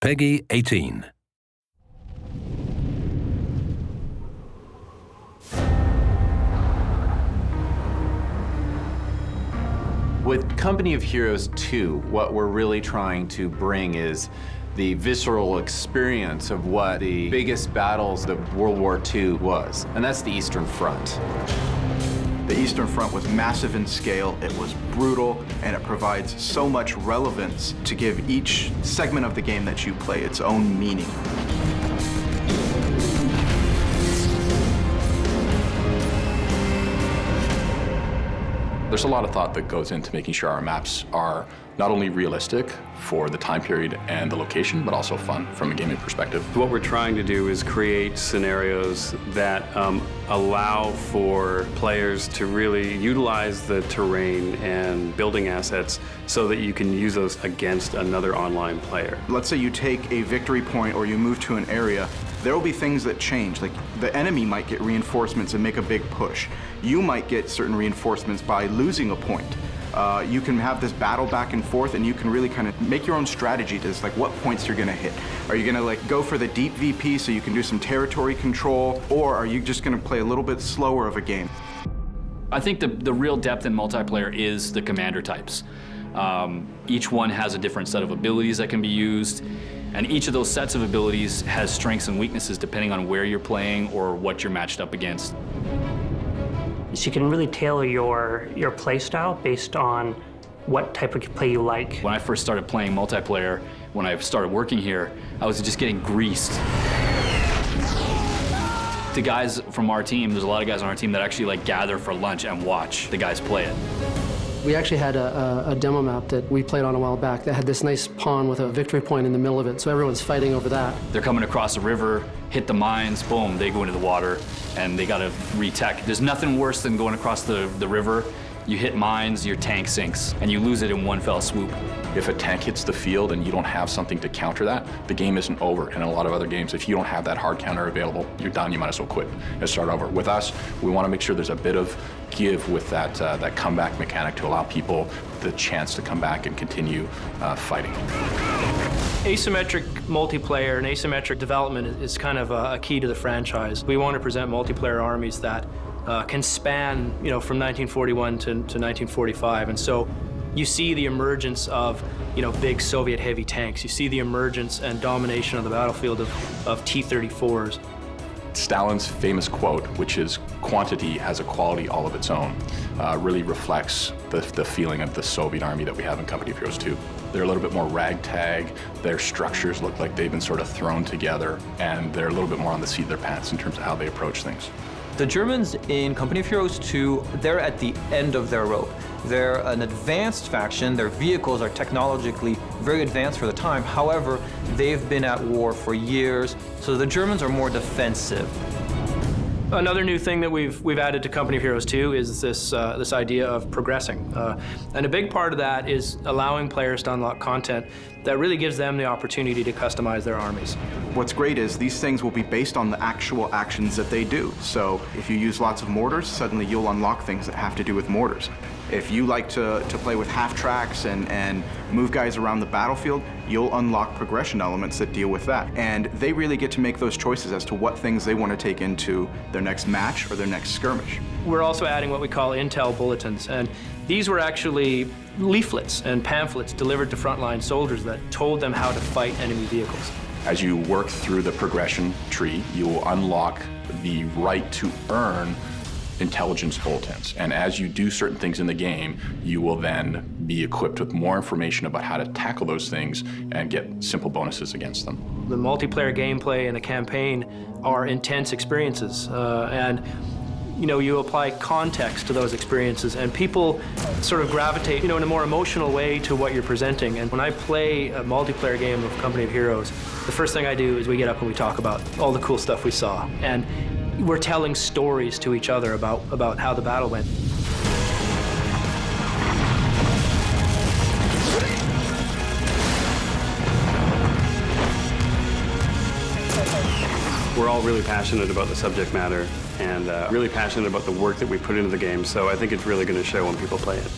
Peggy 18. With Company of Heroes 2, what we're really trying to bring is the visceral experience of what the biggest battles of World War II was, and that's the Eastern Front. The Eastern Front was massive in scale, it was brutal, and it provides so much relevance to give each segment of the game that you play its own meaning. There's a lot of thought that goes into making sure our maps are not only realistic for the time period and the location, but also fun from a gaming perspective. What we're trying to do is create scenarios that allow for players to really utilize the terrain and building assets so that you can use those against another online player. Let's say you take a victory point or you move to an area, there will be things that change. Like the enemy might get reinforcements and make a big push. You might get certain reinforcements by losing a point. You can have this battle back and forth, and you can really kind of make your own strategy to this, like what points you're gonna hit. Are you gonna like go for the deep VP so you can do some territory control, or are you just gonna play a little bit slower of a game? I think the real depth in multiplayer is the commander types. Each one has a different set of abilities that can be used, and each of those sets of abilities has strengths and weaknesses depending on where you're playing or what you're matched up against. So you can really tailor your play style based on what type of play you like. When I first started playing multiplayer, when I started working here, I was just getting greased. The guys from our team, there's a lot of guys on our team that actually like gather for lunch and watch the guys play it. We actually had a demo map that we played on a while back that had this nice pond with a victory point in the middle of it, so everyone's fighting over that. They're coming across the river, hit the mines, boom, they go into the water, and they gotta re-tech. There's nothing worse than going across the river, you hit mines, your tank sinks, and you lose it in one fell swoop. If a tank hits the field and you don't have something to counter that, the game isn't over. And in a lot of other games, if you don't have that hard counter available, you're done, you might as well quit and start over. With us, we want to make sure there's a bit of give with that comeback mechanic to allow people the chance to come back and continue fighting. Asymmetric multiplayer and asymmetric development is kind of a key to the franchise. We want to present multiplayer armies that can span, from 1941 to 1945, and so you see the emergence of, big Soviet heavy tanks. You see the emergence and domination of the battlefield of T-34s. Stalin's famous quote, which is "quantity has a quality all of its own," really reflects the feeling of the Soviet army that we have in Company of Heroes 2. They're a little bit more ragtag, their structures look like they've been sort of thrown together, and they're a little bit more on the seat of their pants in terms of how they approach things. The Germans in Company of Heroes 2, they're at the end of their rope. They're an advanced faction. Their vehicles are technologically very advanced for the time. However, they've been at war for years, so the Germans are more defensive. Another new thing that we've added to Company of Heroes 2 is this idea of progressing. And a big part of that is allowing players to unlock content that really gives them the opportunity to customize their armies. What's great is these things will be based on the actual actions that they do. So if you use lots of mortars, suddenly you'll unlock things that have to do with mortars. If you like to play with half tracks and move guys around the battlefield, you'll unlock progression elements that deal with that. And they really get to make those choices as to what things they want to take into their next match or their next skirmish. We're also adding what we call intel bulletins, and these were actually leaflets and pamphlets delivered to frontline soldiers that told them how to fight enemy vehicles. As you work through the progression tree, you will unlock the right to earn intelligence bulletins. And as you do certain things in the game, you will then be equipped with more information about how to tackle those things and get simple bonuses against them. The multiplayer gameplay and the campaign are intense experiences, and you apply context to those experiences, and people sort of gravitate, in a more emotional way to what you're presenting. And when I play a multiplayer game of Company of Heroes, the first thing I do is we get up and we talk about all the cool stuff we saw. And we're telling stories to each other about how the battle went. We're all really passionate about the subject matter and really passionate about the work that we put into the game, so I think it's really going to show when people play it.